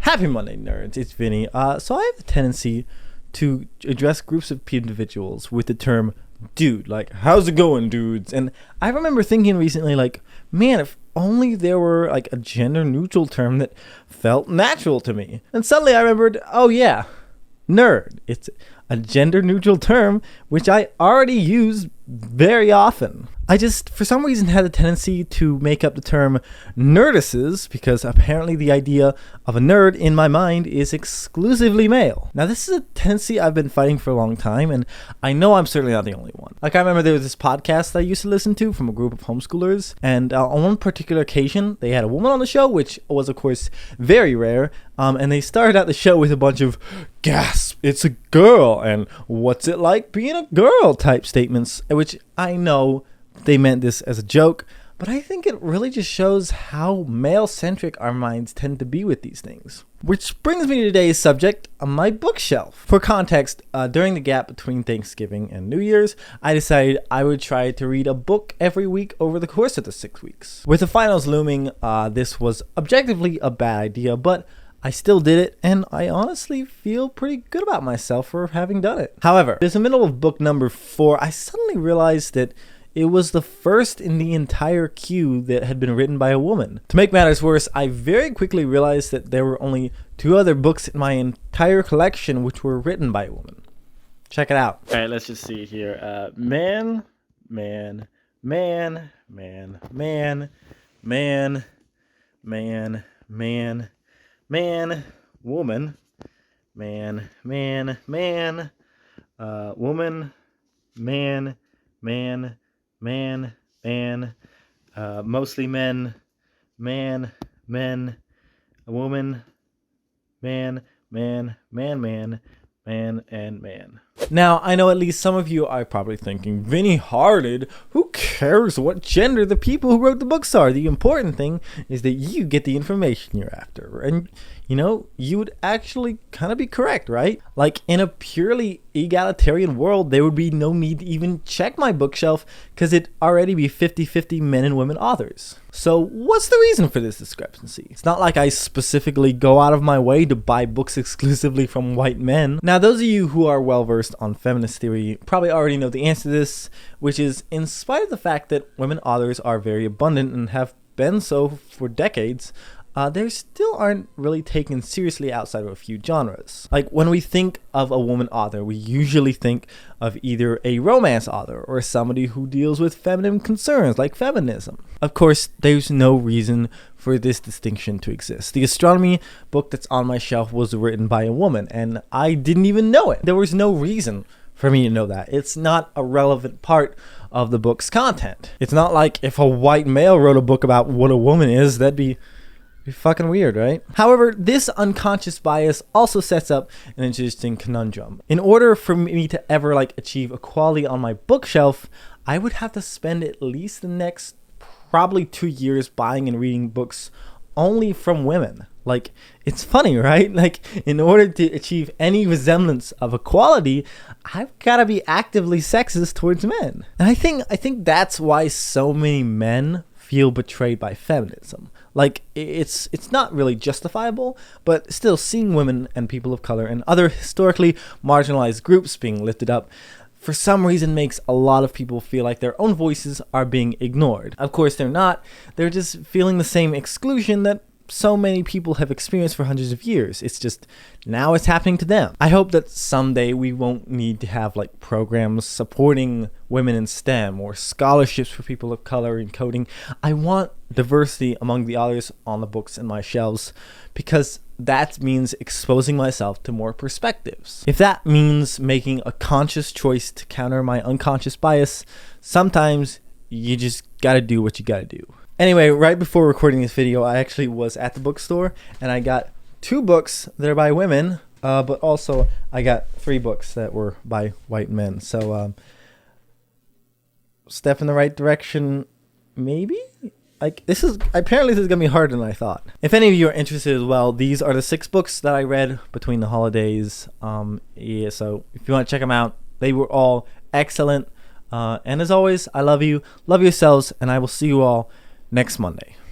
Happy Monday, nerds. It's Vinny. So I have a tendency to address groups of individuals with the term dude. Like, how's it going, dudes? And I remember thinking recently, like, man, if only there were like a gender neutral term that felt natural to me. And suddenly I remembered, oh yeah, nerd. It's a gender neutral term which I already use very often. I just, for some reason, had a tendency to make up the term nerdices because apparently the idea of a nerd in my mind is exclusively male. Now, this is a tendency I've been fighting for a long time, and I know I'm certainly not the only one. Like, I remember there was this podcast that I used to listen to from a group of homeschoolers, and on one particular occasion, they had a woman on the show, which was, of course, very rare, and they started out the show with a bunch of gasp, it's a girl, and what's it like being a girl type statements, which I know they meant this as a joke, but I think it really just shows how male-centric our minds tend to be with these things. Which brings me to today's subject, my bookshelf. For context, during the gap between Thanksgiving and New Year's, I decided I would try to read a book every week over the course of the 6 weeks. With the finals looming, this was objectively a bad idea, but I still did it, and I honestly feel pretty good about myself for having done it. However, in the middle of book number 4, I suddenly realized that it was the first in the entire queue that had been written by a woman. To make matters worse, I very quickly realized that there were only 2 other books in my entire collection which were written by a woman. Check it out. All right, let's just see here. Man, woman, man, woman, mostly men, man, men, a woman, man, and man. Now, I know at least some of you are probably thinking, Vinny Hearted, who cares what gender the people who wrote the books are? The important thing is that you get the information you're after. And, you know, you would actually kind of be correct, right? Like, in a purely egalitarian world, there would be no need to even check my bookshelf because it'd already be 50-50 men and women authors. So what's the reason for this discrepancy? It's not like I specifically go out of my way to buy books exclusively from white men. Now, those of you who are well-versed on feminist theory probably already know the answer to this, which is, in spite of the fact that women authors are very abundant and have been so for decades, they still aren't really taken seriously outside of a few genres. Like, when we think of a woman author, we usually think of either a romance author or somebody who deals with feminine concerns like feminism. Of course, there's no reason for this distinction to exist. The astronomy book that's on my shelf was written by a woman, and I didn't even know it. There was no reason for me to know that. It's not a relevant part of the book's content. It's not like if a white male wrote a book about what a woman is, that'd be fucking weird, right? However, this unconscious bias also sets up an interesting conundrum. In order for me to ever achieve equality on my bookshelf, I would have to spend at least the next probably 2 years buying and reading books only from women. Like, it's funny, right? Like, in order to achieve any resemblance of equality, I've got to be actively sexist towards men. And I think that's why so many men feel betrayed by feminism. Like, it's not really justifiable, but still, seeing women and people of color and other historically marginalized groups being lifted up for some reason makes a lot of people feel like their own voices are being ignored. Of course, they're not. They're just feeling the same exclusion that so many people have experienced for hundreds of years. It's just now it's happening to them. I hope that someday we won't need to have programs supporting women in STEM or scholarships for people of color in coding. I want diversity among the authors on the books in my shelves because that means exposing myself to more perspectives. If that means making a conscious choice to counter my unconscious bias, sometimes you just gotta do what you gotta do. Anyway, right before recording this video, I actually was at the bookstore and I got 2 books that are by women, but also I got 3 books that were by white men. So, step in the right direction, maybe? This is gonna be harder than I thought. If any of you are interested as well, these are the 6 books that I read between the holidays. Yeah, so if you want to check them out, they were all excellent. And as always, I love you, love yourselves, and I will see you all next Monday.